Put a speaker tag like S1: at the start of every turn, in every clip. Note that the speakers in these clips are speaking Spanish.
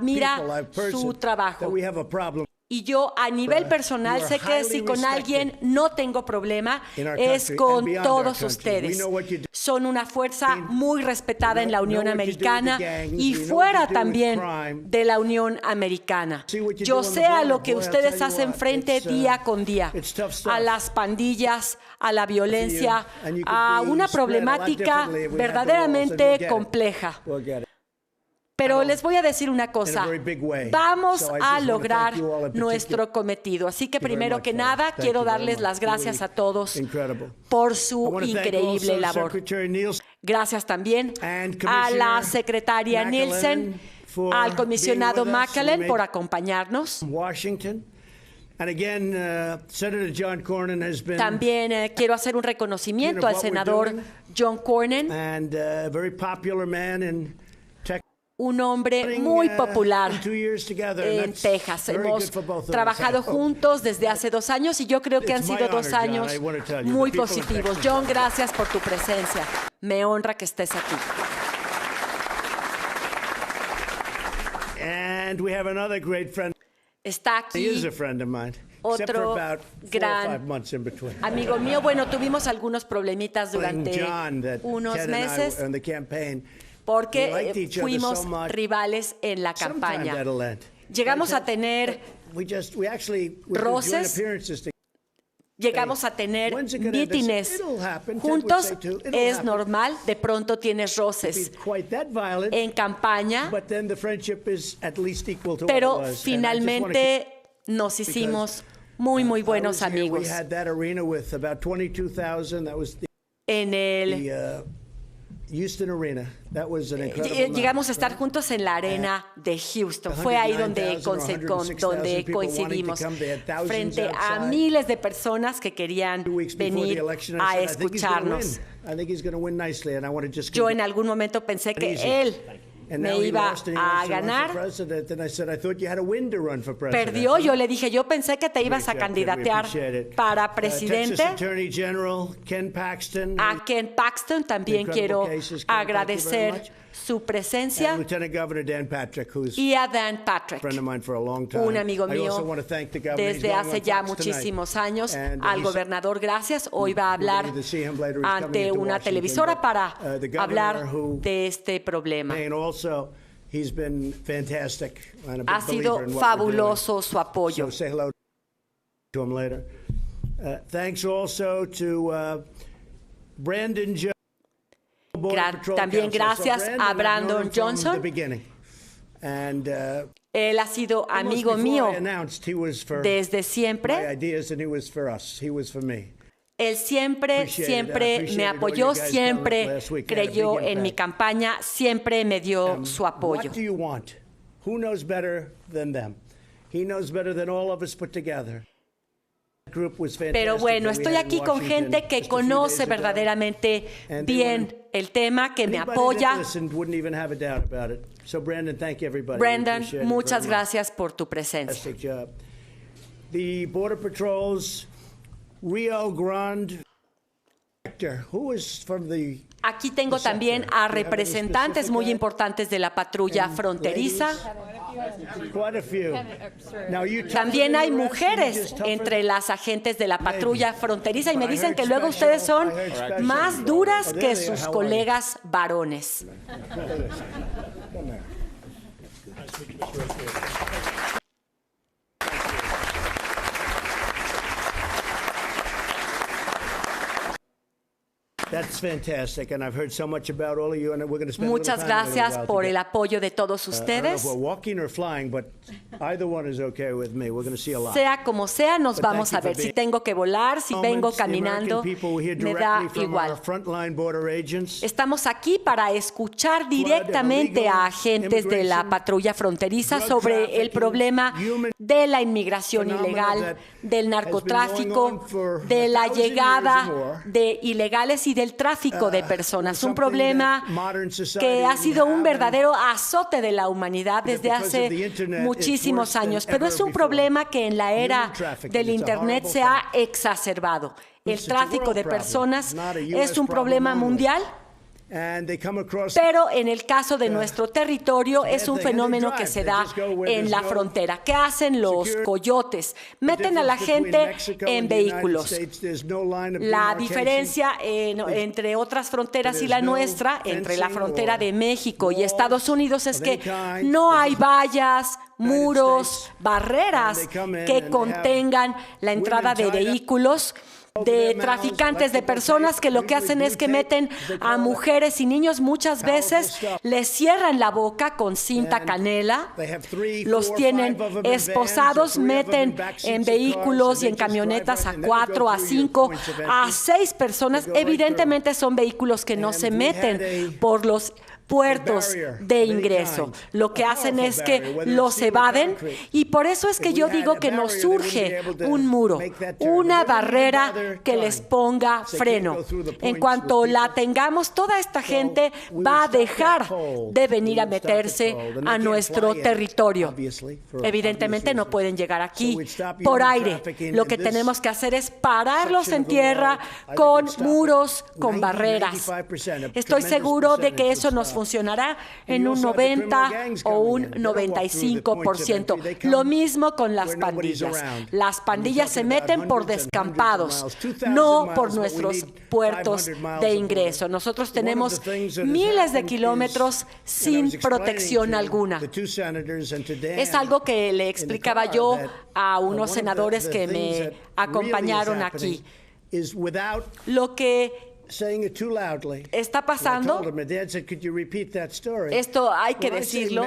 S1: admira su trabajo. Y yo a nivel personal sé que si con alguien no tengo problema es con todos ustedes. Son una fuerza muy respetada en la Unión Americana y fuera también de la Unión Americana. Yo sé a lo que ustedes hacen frente día con día, a las pandillas, a la violencia, a una problemática verdaderamente compleja. Pero les voy a decir una cosa, vamos a lograr nuestro cometido. Así que primero que nada, quiero darles las gracias a todos por su increíble labor. Gracias también a la secretaria Nielsen, al comisionado McAllen por acompañarnos. También quiero hacer un reconocimiento al senador John Cornyn, un hombre muy popular en Texas. Hemos trabajado juntos desde hace 2 años y yo creo que han sido 2 años muy positivos. John, gracias por tu presencia. Me honra que estés aquí. Está aquí otro gran amigo mío. Bueno, tuvimos algunos problemitas durante unos meses porque fuimos rivales en la campaña. Llegamos a tener roces, llegamos a tener mítines juntos. Es normal, de pronto tienes roces en campaña, pero finalmente nos hicimos muy, muy buenos amigos. En el llegamos a estar juntos en la arena de Houston. Fue ahí donde coincidimos, frente a miles de personas que querían venir a escucharnos. Yo en algún momento pensé que él me iba a ganar. Perdió. Yo le dije, yo pensé que te ibas a candidatear para presidente. A Ken Paxton también quiero agradecer su presencia, y a Dan Patrick, un amigo mío desde hace ya muchísimos años. Al gobernador, gracias. Hoy va a hablar ante una televisora para hablar de este problema. Ha sido fabuloso su apoyo. También gracias a Brandon Johnson. Él ha sido amigo mío desde siempre. Él siempre me apoyó, siempre creyó en mi campaña, siempre me dio su apoyo. Pero bueno, estoy aquí con gente que conoce verdaderamente bien el tema, que me apoya. Brandon, muchas gracias por tu presencia. Aquí tengo también a representantes muy importantes de la patrulla fronteriza. También hay mujeres entre las agentes de la patrulla fronteriza y me dicen que luego ustedes son más duras que sus colegas varones. Muchas gracias por el apoyo de todos ustedes. Sea como sea, nos vamos a ver. Si tengo que volar, si vengo caminando, me da igual. Estamos aquí para escuchar directamente a agentes de la patrulla fronteriza sobre el problema de la inmigración ilegal, del narcotráfico, de la llegada de ilegales y del tráfico de personas. Un problema que ha sido un verdadero azote de la humanidad desde hace muchísimos años, pero es un problema que en la era del Internet se ha exacerbado. El tráfico de personas es un problema mundial, Pero en el caso de nuestro territorio es un fenómeno que se da en la frontera. ¿Qué hacen los coyotes? Meten a la gente en vehículos. La diferencia entre otras fronteras y la nuestra, entre la frontera de México y Estados Unidos, es que no hay vallas, muros, barreras que contengan la entrada de vehículos, de traficantes de personas que lo que hacen es que meten a mujeres y niños, muchas veces les cierran la boca con cinta canela, los tienen esposados, meten en vehículos y en camionetas a 4, a 5, a 6 personas. Evidentemente son vehículos que no se meten por los puertos de ingreso. Lo que hacen es que los evaden, y por eso es que yo digo que nos surge un muro, una barrera que les ponga freno. En cuanto la tengamos, toda esta gente va a dejar de venir a meterse a nuestro territorio. Evidentemente no pueden llegar aquí por aire. Lo que tenemos que hacer es pararlos en tierra con muros, con barreras. Estoy seguro de que eso nos funcionará en un 90 o un 95%. Lo mismo con las pandillas. Las pandillas se meten por descampados, no por nuestros puertos de ingreso. Nosotros tenemos miles de kilómetros sin protección alguna. Es algo que le explicaba yo a unos senadores que me acompañaron aquí. Lo que está pasando, esto hay que decirlo.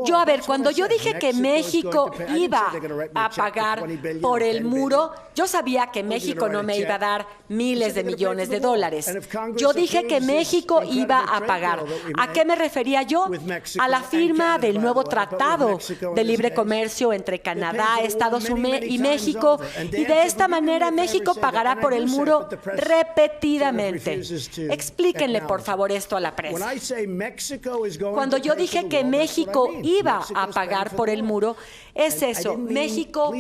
S1: Yo, a ver, cuando yo dije que México iba a pagar por el muro, yo sabía que México no me iba a dar miles de millones de dólares. Yo dije que México iba a pagar. ¿A qué me refería yo? A la firma del nuevo tratado de libre comercio entre Canadá, Estados Unidos y México, y de esta manera México pagará por el muro repetidamente. Explíquenle, por favor, esto a la prensa. Cuando yo dije que México iba a pagar por el muro, es eso. México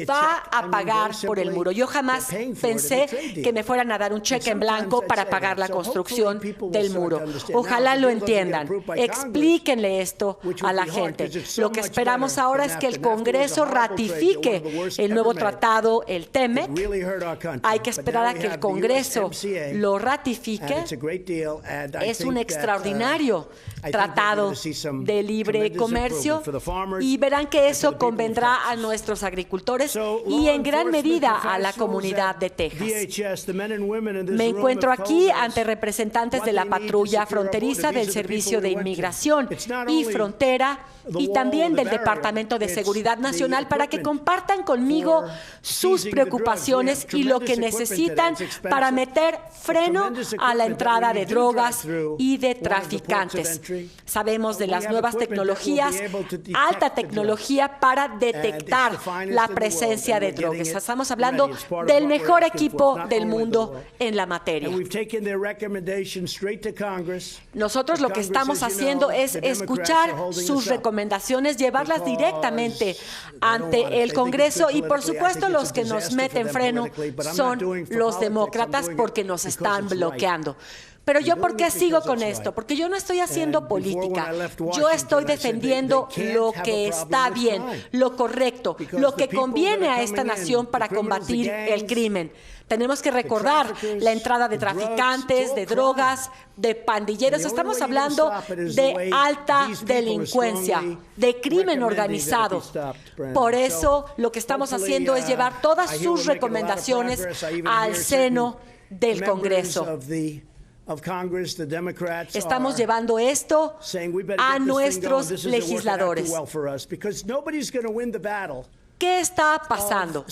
S1: va a pagar por el muro. Yo jamás pensé que me fueran a dar un cheque en blanco para pagar la construcción del muro. Ojalá lo entiendan. Explíquenle esto a la gente. Lo que esperamos ahora es que el Congreso ratifique el nuevo tratado, el TEMEC. Hay que esperar a que el Congreso lo ratifique. Es un extraordinario tratado de libre comercio y verán que eso convendrá a nuestros agricultores y en gran medida a la comunidad de Texas. Me encuentro aquí ante representantes de la patrulla fronteriza, del Servicio de Inmigración y Frontera y también del Departamento de Seguridad Nacional para que compartan conmigo sus preocupaciones y lo que necesitan para meter freno a la entrada de drogas y de traficantes. Sabemos de las nuevas tecnologías, alta tecnología para detectar la presencia de drogas. Estamos hablando del mejor equipo del mundo en la materia. Nosotros lo que estamos haciendo es escuchar sus recomendaciones, llevarlas directamente ante el Congreso y, por supuesto, los que nos meten freno son los demócratas porque nos están bloqueando. Pero yo, ¿por qué sigo con esto? Porque yo no estoy haciendo política. Yo estoy defendiendo lo que está bien, lo correcto, lo que conviene a esta nación para combatir el crimen. Tenemos que recordar la entrada de traficantes, de drogas, de pandilleros. Estamos hablando de alta delincuencia, de crimen organizado. Por eso lo que estamos haciendo es llevar todas sus recomendaciones al seno del Congreso. Estamos llevando esto a nuestros legisladores. ¿Qué está pasando?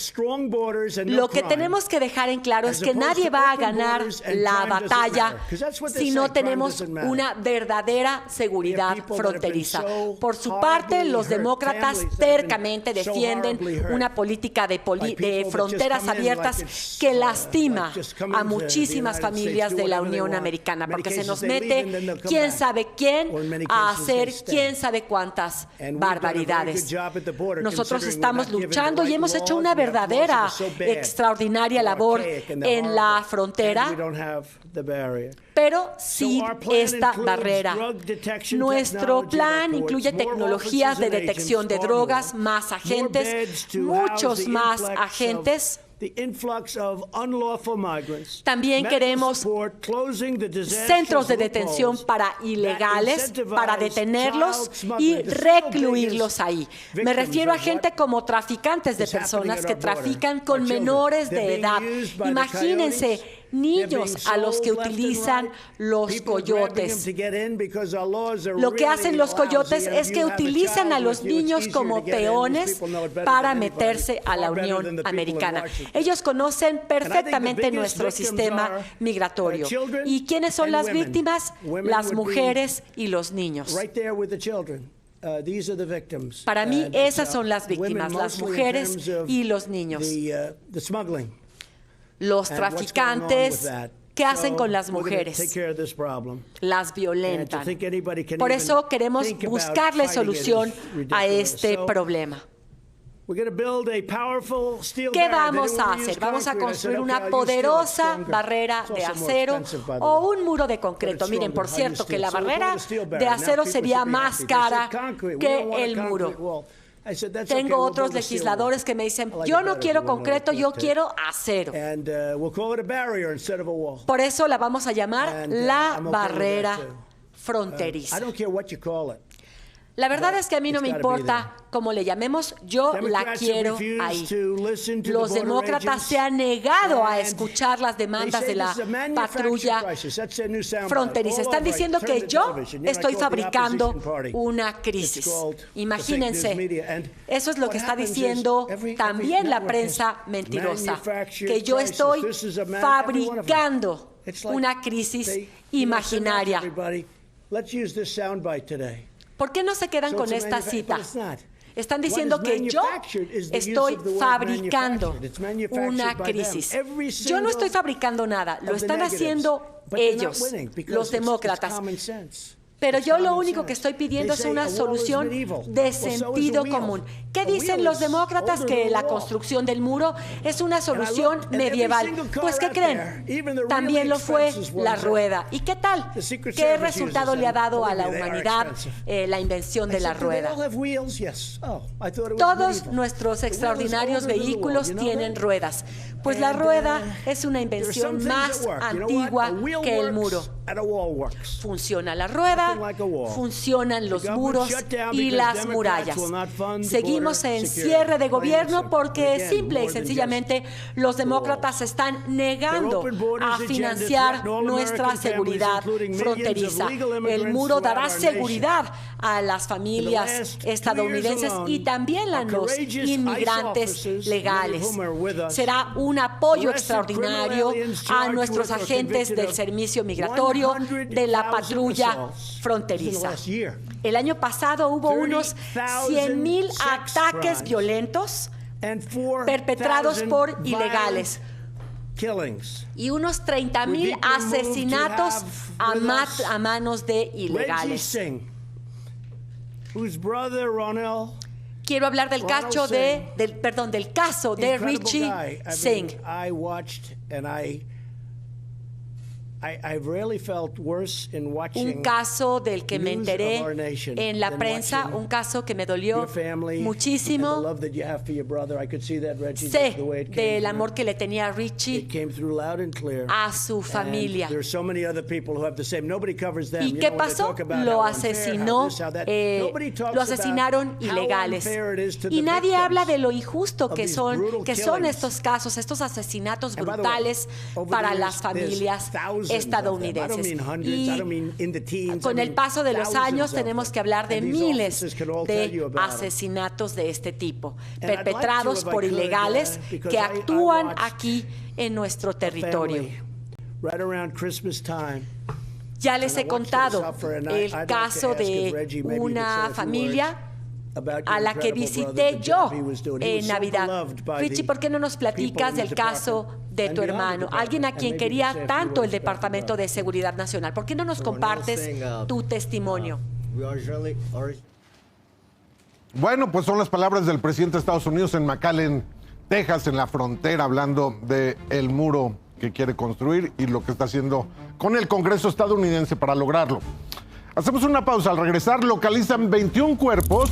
S1: Lo que tenemos que dejar en claro es que nadie va a ganar la batalla si no tenemos una verdadera seguridad fronteriza. Por su parte, los demócratas tercamente defienden una política de fronteras abiertas que lastima a muchísimas familias de la Unión Americana, porque se nos mete quién sabe quién a hacer quién sabe cuántas barbaridades. Nosotros estamos luchando y hemos hecho una verdadera, extraordinaria labor en la frontera, pero sin esta barrera. Nuestro plan incluye tecnologías de detección de drogas, más agentes, muchos más agentes. También queremos centros de detención para ilegales, para detenerlos y recluirlos ahí. Me refiero a gente como traficantes de personas que trafican con menores de edad. Imagínense, niños a los que utilizan los coyotes. Lo que hacen los coyotes es que utilizan a los niños como peones para meterse a la Unión Americana. Ellos conocen perfectamente nuestro sistema migratorio. ¿Y quiénes son las víctimas? Las mujeres y los niños. Para mí, esas son las víctimas, las mujeres y los niños. Los traficantes, ¿qué hacen con las mujeres? Las violentan. Por eso queremos buscarle solución a este problema. ¿Qué vamos a hacer? Vamos a construir una poderosa barrera de acero o un muro de concreto. Miren, por cierto, que la barrera de acero sería más cara que el muro. Tengo otros legisladores que me dicen, yo no quiero concreto, yo quiero acero. Por eso la vamos a llamar la barrera fronteriza. La verdad es que a mí no me importa cómo le llamemos, yo la quiero ahí. Los demócratas se han negado a escuchar las demandas de la patrulla fronteriza. Están diciendo que yo estoy fabricando una crisis. Imagínense, eso es lo que está diciendo también la prensa mentirosa, que yo estoy fabricando una crisis imaginaria. ¿Por qué no se quedan con esta cita? Están diciendo que yo estoy fabricando una crisis. Yo no estoy fabricando nada, lo están haciendo ellos, los demócratas. Pero yo lo único que estoy pidiendo es una solución de sentido común. ¿Qué dicen los demócratas? Que la construcción del muro es una solución medieval. Pues, ¿qué creen? También lo fue la rueda. ¿Y qué tal? ¿Qué resultado le ha dado a la humanidad la invención de la rueda? Todos nuestros extraordinarios vehículos tienen ruedas. Pues la rueda es una invención más antigua que el muro. Funciona la rueda, funcionan los muros y las murallas. Seguimos en cierre de gobierno porque simple y sencillamente los demócratas se están negando a financiar nuestra seguridad fronteriza. El muro dará seguridad a las familias estadounidenses y también a los inmigrantes legales. Será un apoyo extraordinario a nuestros agentes del servicio migratorio, de la patrulla fronteriza. El año pasado hubo unos 100,000 ataques violentos perpetrados por ilegales y unos 30,000 asesinatos a manos de ilegales. Quiero hablar del caso de Richie Singh. Un caso del que me enteré en la prensa, un caso que me dolió muchísimo. Sé del amor que le tenía Richie a su familia. ¿Y qué pasó? Lo asesinaron ilegales. Y nadie habla de lo injusto que son estos casos, estos asesinatos brutales para las familias estadounidenses. Y con el paso de los años tenemos que hablar de miles de asesinatos de este tipo, perpetrados por ilegales que actúan aquí en nuestro territorio. Ya les he contado el caso de una familia a la que visité yo en Navidad. Richie, ¿por qué no nos platicas del caso de tu hermano? Alguien a quien quería tanto el Departamento de Seguridad Nacional. ¿Por qué no nos compartes tu testimonio?
S2: Bueno, pues son las palabras del presidente de Estados Unidos en McAllen, Texas, en la frontera, hablando del muro que quiere construir y lo que está haciendo con el Congreso estadounidense para lograrlo. Hacemos una pausa. Al regresar, localizan 21 cuerpos